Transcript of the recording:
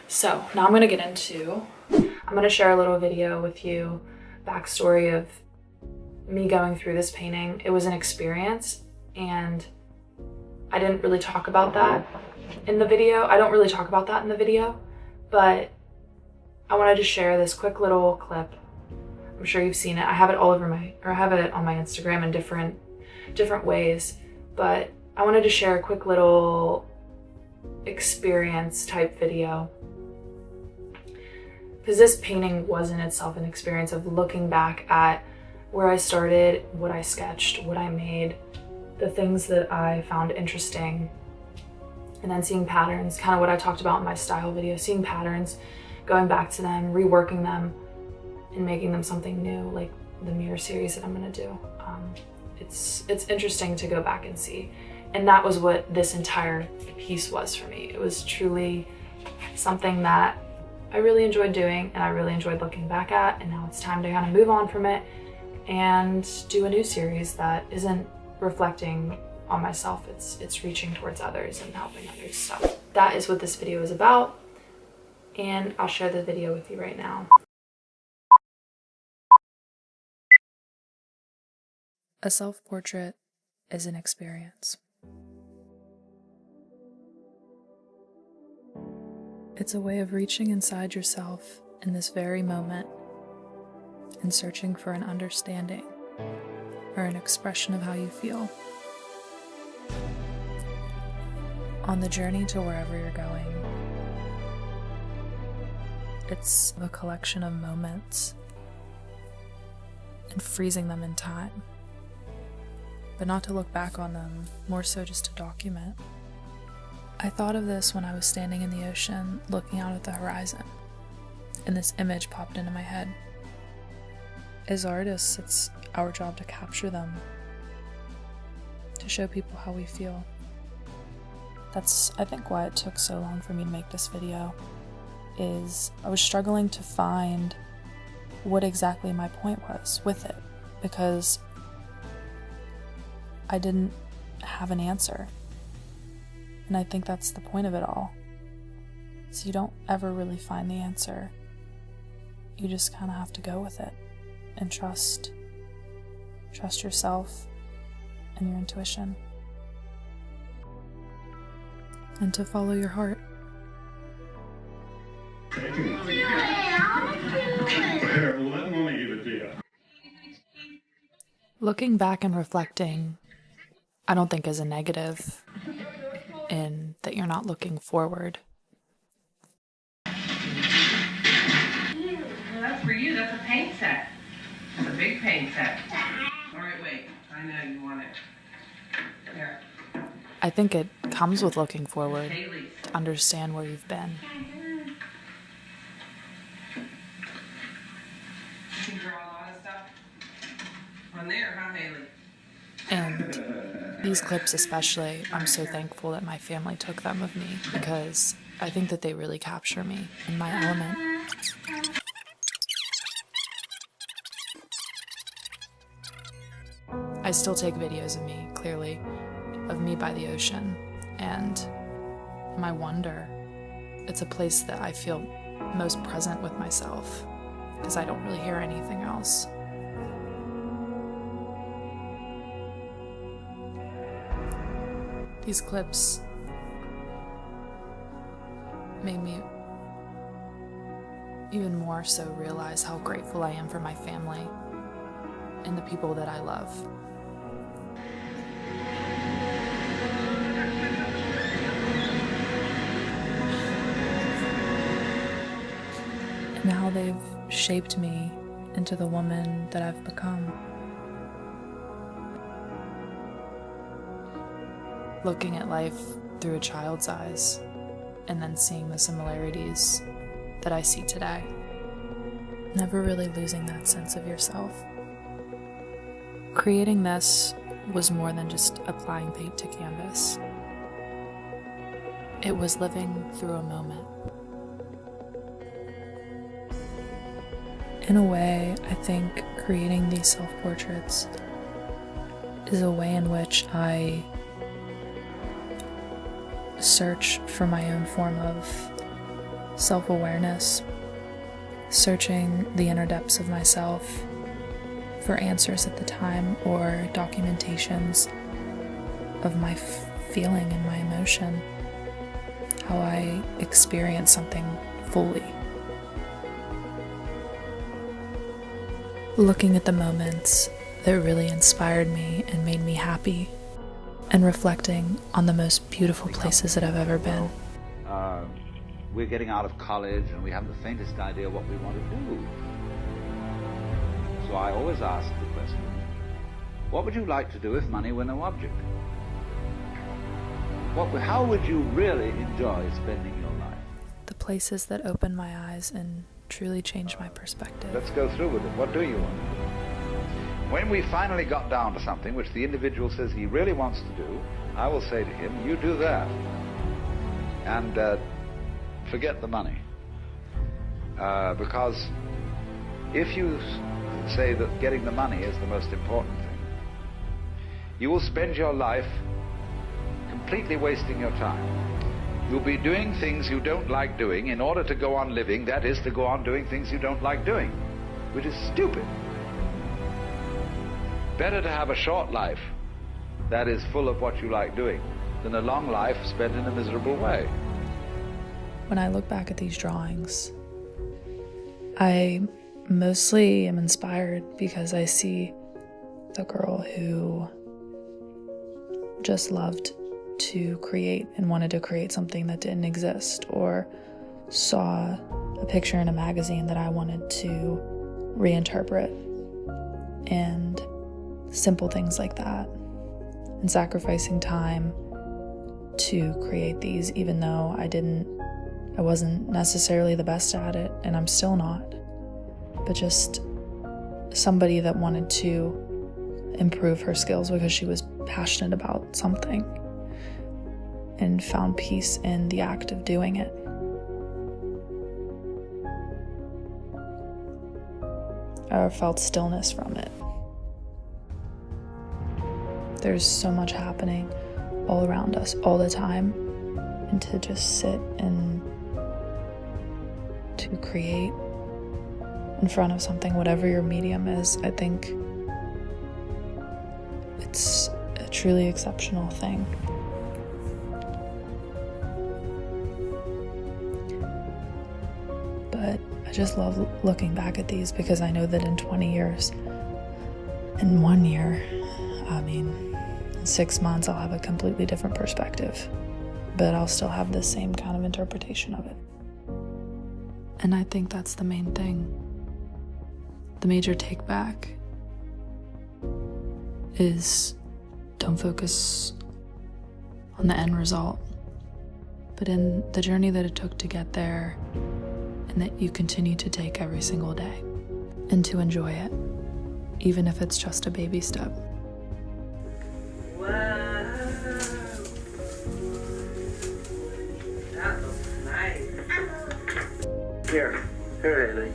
So now I'm gonna share a little video with you, backstory of me going through this painting. It was an experience and I didn't really talk about that in the video. I don't really talk about that in the video, but I wanted to share this quick little clip. I'm sure you've seen it. I have it I have it on my Instagram in different ways, but I wanted to share a quick little experience type video, because this painting was in itself an experience of looking back at where I started, what I sketched, what I made, the things that I found interesting, and then seeing patterns, kind of what I talked about in my style video, seeing patterns, going back to them, reworking them, and making them something new, like the mirror series that I'm gonna do. It's interesting to go back and see. And that was what this entire piece was for me. It was truly something that I really enjoyed doing and I really enjoyed looking back at, and now it's time to kind of move on from it and do a new series that isn't reflecting on myself. It's reaching towards others and helping others. So that is what this video is about, and I'll share the video with you right now. A self-portrait is an experience. It's a way of reaching inside yourself in this very moment and searching for an understanding or an expression of how you feel. On the journey to wherever you're going, it's a collection of moments and freezing them in time, but not to look back on them, more so just to document. I thought of this when I was standing in the ocean looking out at the horizon, and this image popped into my head. As artists, it's our job to capture them, to show people how we feel. That's, I think, why it took so long for me to make this video, is I was struggling to find what exactly my point was with it, because I didn't have an answer. And I think that's the point of it all. So you don't ever really find the answer. You just kind of have to go with it and trust yourself and your intuition. And to follow your heart. Looking back and reflecting, I don't think is a negative, in that you're not looking forward. Well, that's for you. That's a paint set. It's a big paint set. All right, wait. I know you want it. Here. I think it comes with looking forward, Haley's. to understand where you've been. You can draw a lot of stuff on there, huh, Haley? And these clips especially, I'm so thankful that my family took them of me, because I think that they really capture me in my element. I still take videos of me, clearly, of me by the ocean, and my wonder. It's a place that I feel most present with myself, because I don't really hear anything else. These clips made me even more so realize how grateful I am for my family and the people that I love. And how they've shaped me into the woman that I've become. Looking at life through a child's eyes, and then seeing the similarities that I see today. Never really losing that sense of yourself. Creating this was more than just applying paint to canvas. It was living through a moment. In a way, I think creating these self-portraits is a way in which I search for my own form of self-awareness, searching the inner depths of myself for answers at the time or documentations of my feeling and my emotion, how I experience something fully. Looking at the moments that really inspired me and made me happy, and reflecting on the most beautiful places that I've ever been. We're getting out of college and we haven't the faintest idea what we want to do. So I always ask the question, what would you like to do if money were no object? How would you really enjoy spending your life? The places that opened my eyes and truly changed my perspective. Let's go through with it. What do you want? When we finally got down to something which the individual says he really wants to do, I will say to him, you do that. And forget the money. Because if you say that getting the money is the most important thing, you will spend your life completely wasting your time. You'll be doing things you don't like doing in order to go on living, that is, to go on doing things you don't like doing, which is stupid. Better to have a short life that is full of what you like doing than a long life spent in a miserable way. When I look back at these drawings, I mostly am inspired because I see the girl who just loved to create and wanted to create something that didn't exist, or saw a picture in a magazine that I wanted to reinterpret, and simple things like that, and sacrificing time to create these, even though I wasn't necessarily the best at it, and I'm still not, but just somebody that wanted to improve her skills because she was passionate about something and found peace in the act of doing it. Or felt stillness from it. There's so much happening all around us all the time, and to just sit and to create in front of something, whatever your medium is, I think it's a truly exceptional thing. But I just love looking back at these because I know that in 20 years, in 1 year, in 6 months, I'll have a completely different perspective, but I'll still have the same kind of interpretation of it. And I think that's the main thing. The major take back is don't focus on the end result, but in the journey that it took to get there, and that you continue to take every single day, and to enjoy it, even if it's just a baby step. Wow. That looks nice. Here, Haley.